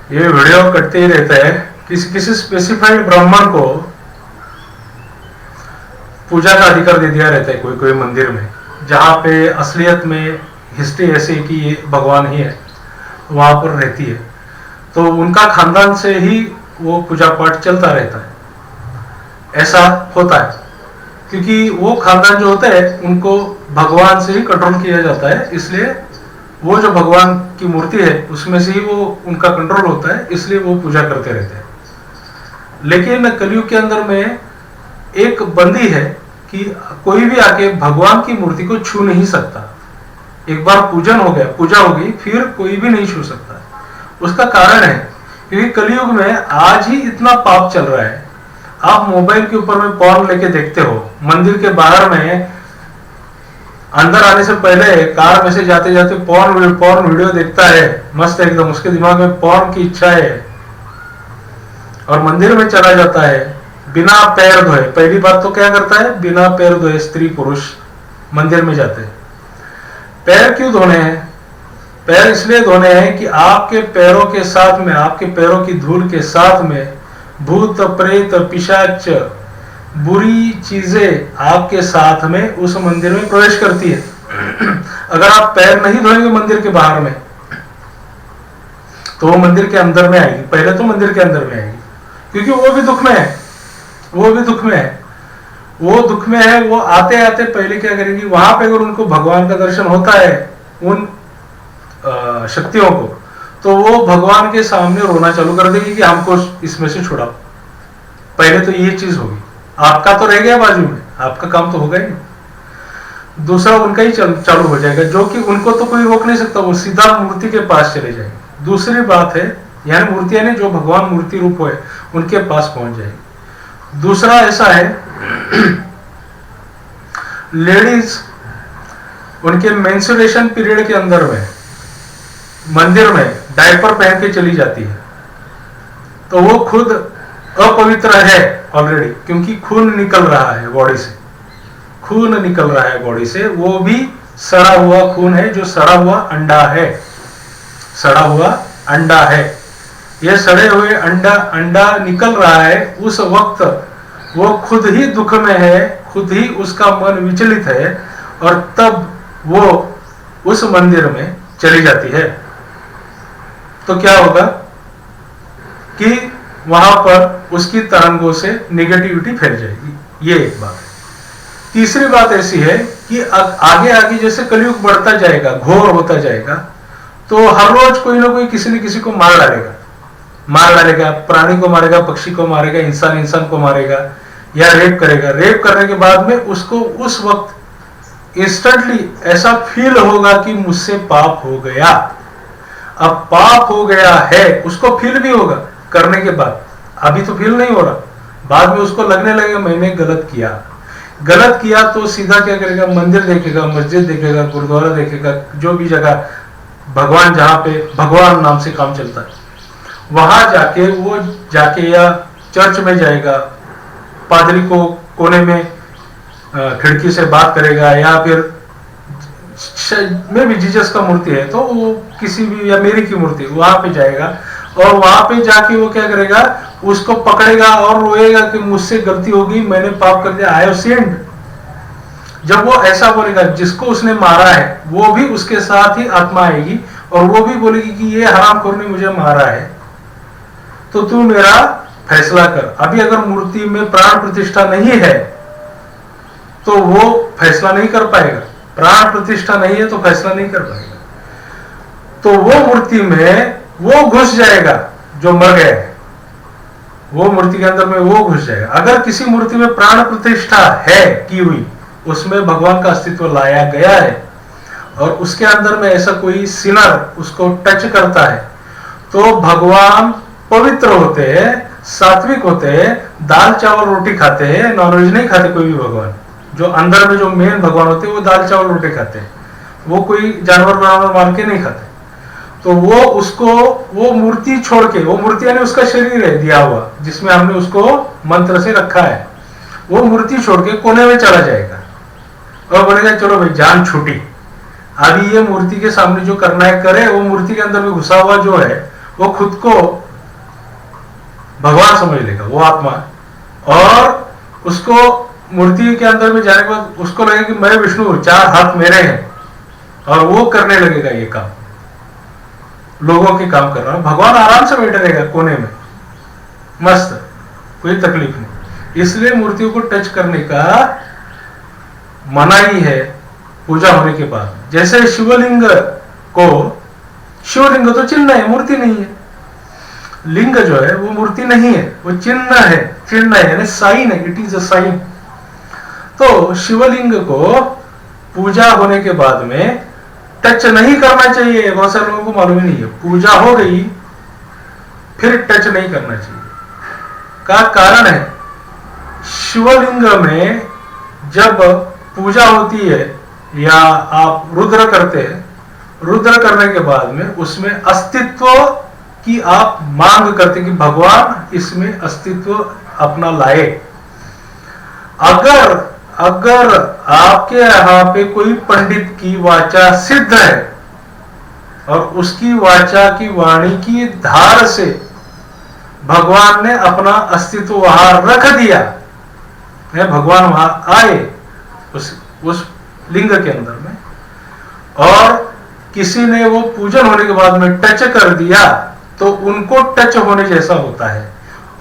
ये वीडियो कटते ही रहता है। किसी किसी स्पेसिफाइड ब्राह्मण को पूजा का अधिकार दे दिया रहता है कोई कोई मंदिर में, जहाँ पे असलियत में हिस्ट्री ऐसी है कि ये भगवान ही है, वहां पर रहती है। तो उनका खानदान से ही वो पूजा पाठ चलता रहता है, ऐसा होता है। क्योंकि वो खानदान जो होता है उनको भगवान से ही कंट्रोल किया जाता है, इसलिए वो जो भगवान की मूर्ति है उसमें से ही वो उनका कंट्रोल होता है, इसलिए वो पूजा करते रहते हैं। लेकिन कलयुग के अंदर में एक बंदी है कि कोई भी आके भगवान की मूर्ति को छू नहीं सकता। एक बार पूजन हो गया, पूजा हो गई, फिर कोई भी नहीं छू सकता। उसका कारण है क्योंकि कलयुग में आज ही इतना पाप चल रहा है। आप मोबाइल के ऊपर में पॉर्न लेके देखते हो, मंदिर के बाहर में अंदर आने से पहले कार में से जाते जाते पॉर्न वीडियो देखता है, मस्त एकदम, उसके दिमाग में पॉर्न की इच्छा है, और मंदिर में चला जाता है बिना पैर धोए। पहली बात तो क्या करता है, बिना पैर धोए स्त्री पुरुष मंदिर में जाते हैं। पैर क्यों धोने हैं? पैर इसलिए धोने हैं कि आपके पैरों के साथ में, आपके पैरों की धूल के साथ में भूत प्रेत पिशाच बुरी चीजें आपके साथ में उस मंदिर में प्रवेश करती है। अगर आप पैर नहीं धोएंगे मंदिर के बाहर में, तो वो मंदिर के अंदर में आएगी। पहले तो मंदिर के अंदर में आएगी, क्योंकि वो भी दुख में है, वो भी दुख में है, वो दुख में है। वो आते आते पहले क्या करेंगी, वहां पे अगर उनको भगवान का दर्शन होता है उन शक्तियों को, तो वो भगवान के सामने रोना चालू कर देगी कि हमको इसमें से छुड़ाओ। पहले तो ये चीज होगी, आपका तो रह गया बाजू में, आपका काम तो होगा ही। दूसरा उनका ही चालू हो जाएगा, जो कि उनको तो कोई रोक नहीं सकता, वो सीधा मूर्ति के पास चले जाएंगे। दूसरी बात है, यानी मूर्तियां नहीं, जो भगवान मूर्ति रूप है उनके पास पहुंच जाएगी। दूसरा ऐसा है, लेडीज उनके मेंस्ट्रुएशन पीरियड के अंदर में मंदिर में डायपर पहन के चली जाती है, तो वो खुद अपवित्र है ऑलरेडी, क्योंकि खून निकल रहा है बॉडी से, खून निकल रहा है बॉडी से, वो भी सड़ा हुआ खून है, जो सड़ा हुआ अंडा है, सड़ा हुआ अंडा है। ये सड़े हुए अंडा निकल रहा है, उस वक्त वो खुद ही दुख में है, खुद ही उसका मन विचलित है, और तब वो उस मंदिर में चली जाती है। तो क्या होगा कि वहां पर उसकी तरंगों से नेगेटिविटी फैल जाएगी। ये एक बात है। तीसरी बात ऐसी है कि आगे आगे जैसे कलयुग बढ़ता जाएगा, घोर होता जाएगा, तो हर रोज कोई ना कोई किसी न किसी को मार डालेगा, प्राणी को मारेगा, पक्षी को मारेगा, इंसान को मारेगा, या रेप करेगा। रेप करने के बाद में उसको उस वक्त इंस्टेंटली ऐसा फील होगा कि मुझसे पाप हो गया। अब पाप हो गया है, उसको फील भी होगा करने के बाद, अभी तो फील नहीं हो रहा, बाद में उसको लगने लगेगा मैंने गलत किया। तो सीधा क्या करेगा, मंदिर देखेगा, मस्जिद देखेगा, गुरुद्वारा देखेगा, जो भी जगह भगवान, जहां पे भगवान नाम से काम चलता है, वहां जाके या चर्च में जाएगा, पादरी को कोने में खिड़की से बात करेगा, या फिर में भी जीसस का मूर्ति है तो वो किसी भी, या मेरी की मूर्ति, वहां पे जाएगा, और वहां पे जाके वो क्या करेगा, उसको पकड़ेगा और रोएगा कि मुझसे गलती हो गई, मैंने पाप कर दिया, आई हैव सिन्ड। जब वो ऐसा बोलेगा, जिसको उसने मारा है वो भी उसके साथ ही आत्मा आएगी, और वो भी बोलेगी कि ये हरामखोर ने मुझे मारा है, तो तू मेरा फैसला कर। अभी अगर मूर्ति में प्राण प्रतिष्ठा नहीं है तो वो फैसला नहीं कर पाएगा, प्राण प्रतिष्ठा नहीं है तो फैसला नहीं कर पाएगा। तो वो मूर्ति में वो घुस जाएगा जो मर गया है, वो मूर्ति के अंदर में वो घुस जाएगा। अगर किसी मूर्ति में प्राण प्रतिष्ठा है की हुई, उसमें भगवान का अस्तित्व लाया गया है, और उसके अंदर में ऐसा कोई सिनर उसको टच करता है, तो भगवान पवित्र होते हैं, सात्विक होते हैं, दाल चावल रोटी खाते हैं, नॉनवेज नहीं खाते कोई भी भगवान। जो अंदर में जो मेन भगवान होते हैं वो दाल चावल रोटी खाते हैं, वो कोई जानवर वानवर मार के नहीं खाते। तो वो उसको, वो मूर्ति छोड़ के, वो मूर्ति यानी उसका शरीर है दिया हुआ, जिसमें हमने उसको मंत्र से रखा है, वो मूर्ति छोड़ के कोने में चला जाएगा और बोलेगा चलो भाई जान छूटी, अभी ये मूर्ति के सामने जो करना है करे। वो मूर्ति के अंदर में घुसा हुआ जो है वो खुद को भगवान समझ लेगा, वो आत्मा, और उसको मूर्ति के अंदर में जाने के बाद उसको लगेगा कि मैं विष्णु हूं, 4 हाथ मेरे हैं, और वो करने लगेगा ये काम, लोगों के काम कर रहा है। भगवान आराम से बैठे रहेगा कोने में, मस्त, कोई तकलीफ नहीं। इसलिए मूर्तियों को टच करने का मनाही है पूजा होने के बाद। जैसे शिवलिंग तो चिन्ह है, मूर्ति नहीं है। लिंग जो है वो मूर्ति नहीं है, वो चिन्ह है, यानी साइन है, इट इज अ साइन। तो शिवलिंग को पूजा होने के बाद में टच नहीं करना चाहिए। बहुत सारे लोगों को मालूम ही नहीं है, पूजा हो गई फिर टच नहीं करना चाहिए का कारण है, शिवलिंग में जब पूजा होती है या आप रुद्र करते हैं, रुद्र करने के बाद में उसमें अस्तित्व की आप मांग करते कि भगवान इसमें अस्तित्व अपना लाए। अगर आपके यहाँ पे कोई पंडित की वाचा सिद्ध है और उसकी वाचा की वाणी की धार से भगवान ने अपना अस्तित्व वहां रख दिया है, भगवान वहां आए उस लिंग के अंदर में, और किसी ने वो पूजन होने के बाद में टच कर दिया तो उनको टच होने जैसा होता है।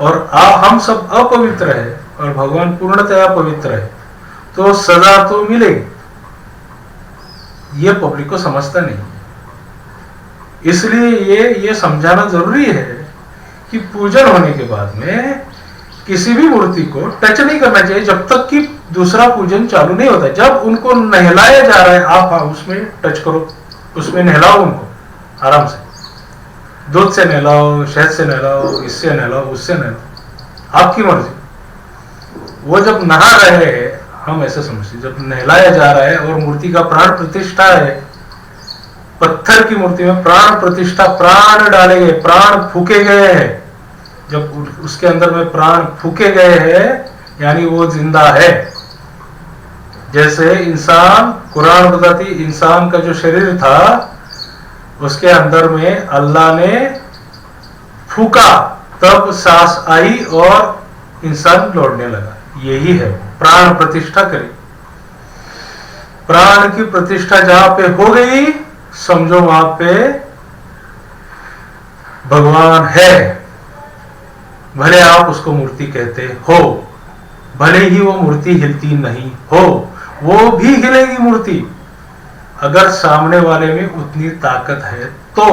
और हम सब अपवित्र है और भगवान पूर्णतया पवित्र है, तो सजा तो मिलेगी। ये पब्लिक को समझता नहीं, इसलिए ये समझाना जरूरी है कि पूजन होने के बाद में किसी भी मूर्ति को टच नहीं करना चाहिए जब तक कि दूसरा पूजन चालू नहीं होता। जब उनको नहलाया जा रहा है, आप उसमें टच करो, उसमें नहलाओ उनको आराम से, दूध से नहलाओ, शहद से नहलाओ, इससे नहलाओ, उससे नहलाओ, आपकी मर्जी। वो जब नहा रहे हैं, हम ऐसे समझते, जब नहलाया जा रहा है और मूर्ति का प्राण प्रतिष्ठा है, पत्थर की मूर्ति में प्राण प्रतिष्ठा, प्राण डाले गए, प्राण फूके गए हैं, जब उसके अंदर में प्राण फूके गए हैं यानी वो जिंदा है। जैसे इंसान, कुरान बताती, इंसान का जो शरीर था उसके अंदर में अल्लाह ने फूका, तब सांस आई और इंसान लौटने लगा। यही है प्राण प्रतिष्ठा करी। प्राण की प्रतिष्ठा जहां पे हो गई, समझो वहां पे भगवान है। भले आप उसको मूर्ति कहते हो, भले ही वो मूर्ति हिलती नहीं हो, वो भी हिलेगी मूर्ति अगर सामने वाले में उतनी ताकत है तो,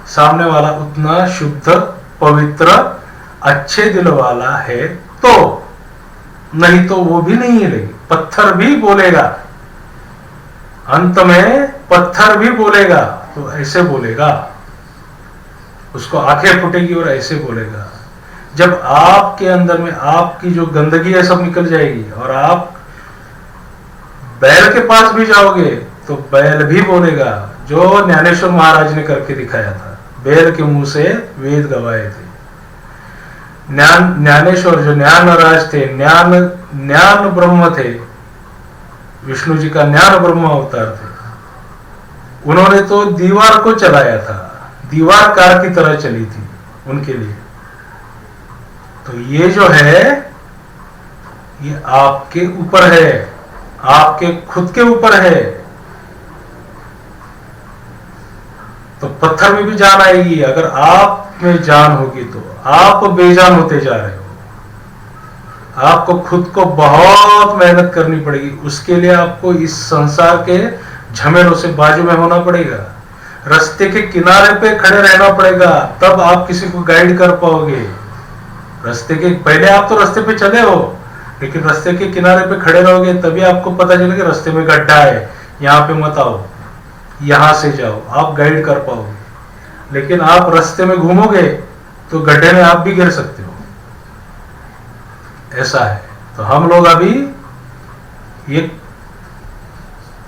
सामने वाला उतना शुद्ध, पवित्र, अच्छे दिल वाला है तो, नहीं तो वो भी नहीं हिलेगी। पत्थर भी बोलेगा, अंत में पत्थर भी बोलेगा, तो ऐसे बोलेगा, उसको आंखें फूटेगी और ऐसे बोलेगा। जब आपके अंदर में आपकी जो गंदगी है सब निकल जाएगी और आप बैल के पास भी जाओगे तो बैल भी बोलेगा, जो ज्ञानेश्वर महाराज ने करके दिखाया था। बैल के मुंह से वेद गवाए थे। ज्ञानेश्वर जो ज्ञान राज थे, ज्ञान ब्रह्म थे, विष्णु जी का ज्ञान ब्रह्म अवतार थे, उन्होंने तो दीवार को चलाया था, दीवार कार की तरह चली थी उनके लिए। तो ये जो है ये आपके ऊपर है, आपके खुद के ऊपर है। तो पत्थर में भी जान आएगी, अगर आप में जान होगी तो आप बेजान होते जा रहे हो। आपको खुद को बहुत मेहनत करनी पड़ेगी, उसके लिए आपको इस संसार के झमेलों से बाजू में होना पड़ेगा, रास्ते के किनारे पे खड़े रहना पड़ेगा, तब आप किसी को गाइड कर पाओगे। रास्ते के पहले आप तो रास्ते पे चले हो, लेकिन रास्ते के किनारे पे खड़े रहोगे तभी आपको पता चलेगा रास्ते में गड्ढा है, यहाँ पे मत आओ, यहां से जाओ, आप गाइड कर पाओगे। लेकिन आप रास्ते में घूमोगे तो गड्ढे में आप भी गिर सकते हो, ऐसा है। तो हम लोग अभी ये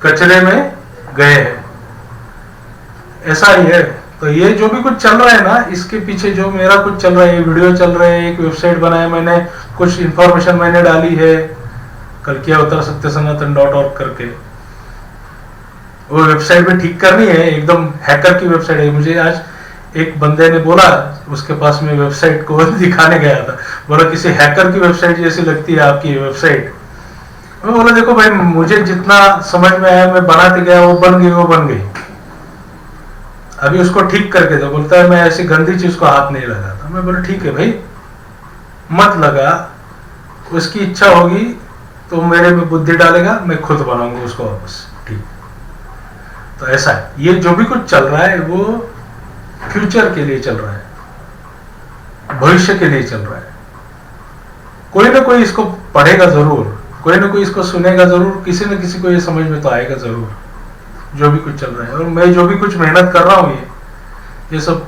कचरे में गए हैं, ऐसा ही है। तो ये जो भी कुछ चल रहा है ना, इसके पीछे जो मेरा कुछ चल रहा है, वीडियो चल रहे हैं, एक वेबसाइट बनाया मैंने, कुछ इंफॉर्मेशन मैंने डाली है, kalkiavatar.satysanatan.org करके। वो वेबसाइट भी ठीक करनी है, एकदम हैकर की वेबसाइट है। मुझे आज एक बंदे ने बोला, उसके पास में वेबसाइट को दिखाने गया था, बोला किसी हैकर की वेबसाइट जैसी लगती है आपकी वेबसाइट। मैं बोला देखो भाई, मुझे जितना समझ में आया मैं बनाते गया, वो बन गई। अभी उसको ठीक करके दो। बोलता है मैं ऐसी गंदी चीज को हाथ नहीं लगाता। मैं बोला ठीक है भाई, मत लगा, उसकी इच्छा होगी तो मेरे में बुद्धि डालेगा, मैं खुद बनाऊंगा उसको वापस। ठीक, तो ऐसा है, ये जो भी कुछ चल रहा है वो फ्यूचर के लिए चल रहा है, भविष्य के लिए चल रहा है। कोई ना कोई इसको पढ़ेगा जरूर, कोई ना कोई इसको सुनेगा जरूर, किसी न किसी को ये समझ में तो आएगा जरूर, जो भी कुछ चल रहा है। और मैं जो भी कुछ मेहनत कर रहा हूँ, ये सब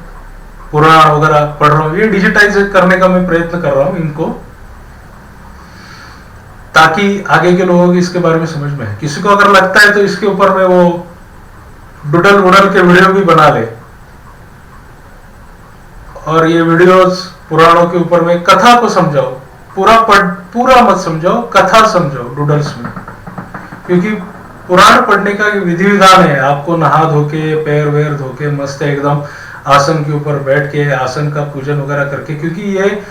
पुराण वगैरह पढ़ रहा हूँ, ये डिजिटाइज करने का मैं प्रयत्न कर रहा हूँ इनको, ताकि आगे के लोगों को इसके बारे में समझ में आए। किसी को अगर लगता है तो इसके ऊपर में वो डुडल वुडल के वीडियो भी बना ले, और ये वीडियोस पुराणों के ऊपर में कथा को समझाओ, पूरा मत समझाओ, कथा समझाओ डूडल्स में। क्योंकि पुराण पढ़ने का विधि विधान है, आपको नहा धो के, पैर वैर धो के, मस्त एकदम आसन के ऊपर बैठ के आसन का पूजन वगैरह करके, क्योंकि ये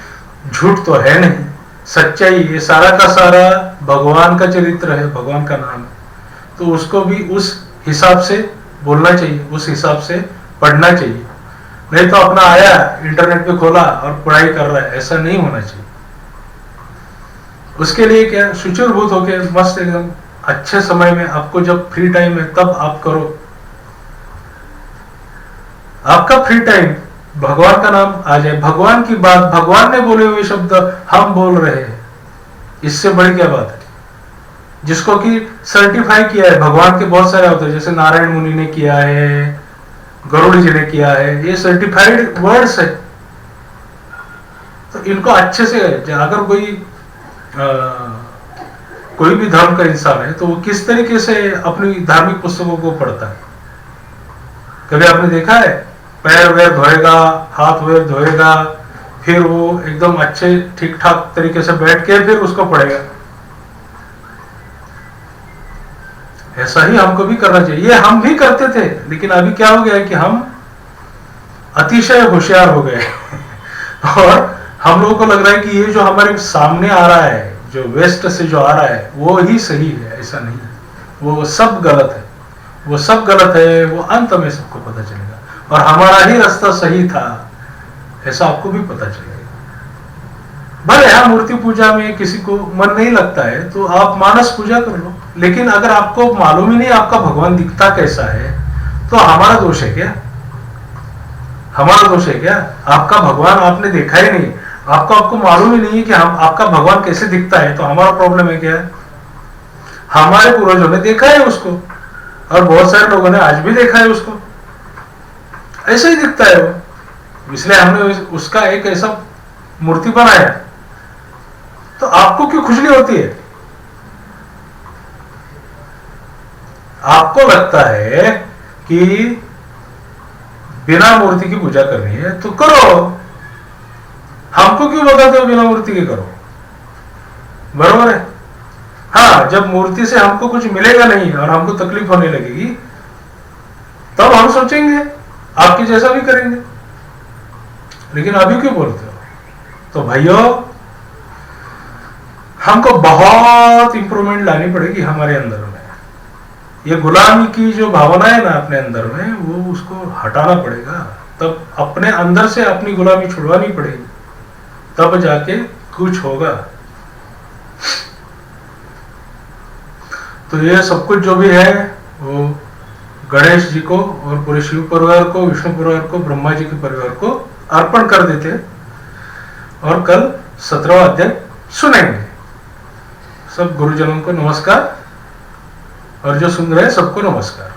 झूठ तो है नहीं, सच्चाई, ये सारा का सारा भगवान का चरित्र है, भगवान का नाम है। तो उसको भी उस हिसाब से बोलना चाहिए, उस हिसाब से पढ़ना चाहिए। नहीं तो अपना आया इंटरनेट पे खोला और पढ़ाई कर रहा है, ऐसा नहीं होना चाहिए। उसके लिए क्या, शुचिरभूत होके मस्त एकदम अच्छे समय में, आपको जब फ्री टाइम है तब आप करो। आपका फ्री टाइम, भगवान का नाम आ जाए, भगवान की बात, भगवान ने बोले हुए शब्द हम बोल रहे हैं, इससे बड़ी क्या बात है। जिसको कि सर्टिफाई किया है, भगवान के बहुत सारे होते हैं, जैसे नारायण मुनि ने किया है, गरुड़ जी ने किया है, ये सर्टिफाइड वर्ड्स है। तो इनको अच्छे से, अगर कोई भी धर्म का इंसान है तो वो किस तरीके से अपनी धार्मिक पुस्तकों को पढ़ता है। कभी आपने देखा है, पैर वैर धोएगा, हाथ वैर धोएगा, फिर वो एकदम अच्छे ठीक ठाक तरीके से बैठ के फिर उसको पढ़ेगा। ऐसा ही हमको भी करना चाहिए। ये हम भी करते थे, लेकिन अभी क्या हो गया है कि हम अतिशय होशियार हो गए और हम लोगों को लग रहा है कि ये जो हमारे सामने आ रहा है, जो वेस्ट से जो आ रहा है, वो ही सही है। ऐसा नहीं है, वो सब गलत है, वो सब गलत है। वो अंत में सबको पता चलेगा, और हमारा ही रास्ता सही था, ऐसा आपको भी पता चलेगा। भले यहाँ मूर्ति पूजा में किसी को मन नहीं लगता है तो आप मानस पूजा कर लो, लेकिन अगर आपको मालूम ही नहीं आपका भगवान दिखता कैसा है, तो हमारा दोष है क्या? हमारा दोष है क्या? आपका भगवान आपने देखा ही नहीं, आपको मालूम ही नहीं है कि हम आपका भगवान कैसे दिखता है, तो हमारा प्रॉब्लम है क्या? हमारे पूर्वजों ने देखा है उसको, और बहुत सारे लोगों ने आज भी देखा है उसको, ऐसे ही दिखता है वो, इसलिए हमने उसका एक ऐसा मूर्ति बनाया। तो आपको क्यों खुजली होती है? आपको लगता है कि बिना मूर्ति की पूजा करनी है तो करो, हमको क्यों बताते हो बिना मूर्ति के करो? बरोबर है। हाँ, जब मूर्ति से हमको कुछ मिलेगा नहीं और हमको तकलीफ होने लगेगी, तब हम सोचेंगे आपकी जैसा भी करेंगे, लेकिन अभी क्यों बोलते हो? तो भाइयों, हमको बहुत इंप्रूवमेंट लानी पड़ेगी हमारे अंदर में। ये गुलामी की जो भावना है ना अपने अंदर में, वो उसको हटाना पड़ेगा। तब अपने अंदर से अपनी गुलामी छुड़वानी पड़ेगी, तब जाके कुछ होगा। तो ये सब कुछ जो भी है वो गणेश जी को और पूरे शिव परिवार को, विष्णु परिवार को, ब्रह्मा जी के परिवार को अर्पण कर देते, और कल 17वां अध्याय सुनेंगे। सब गुरुजनों को नमस्कार, और जो सुन रहे हैं सबको नमस्कार।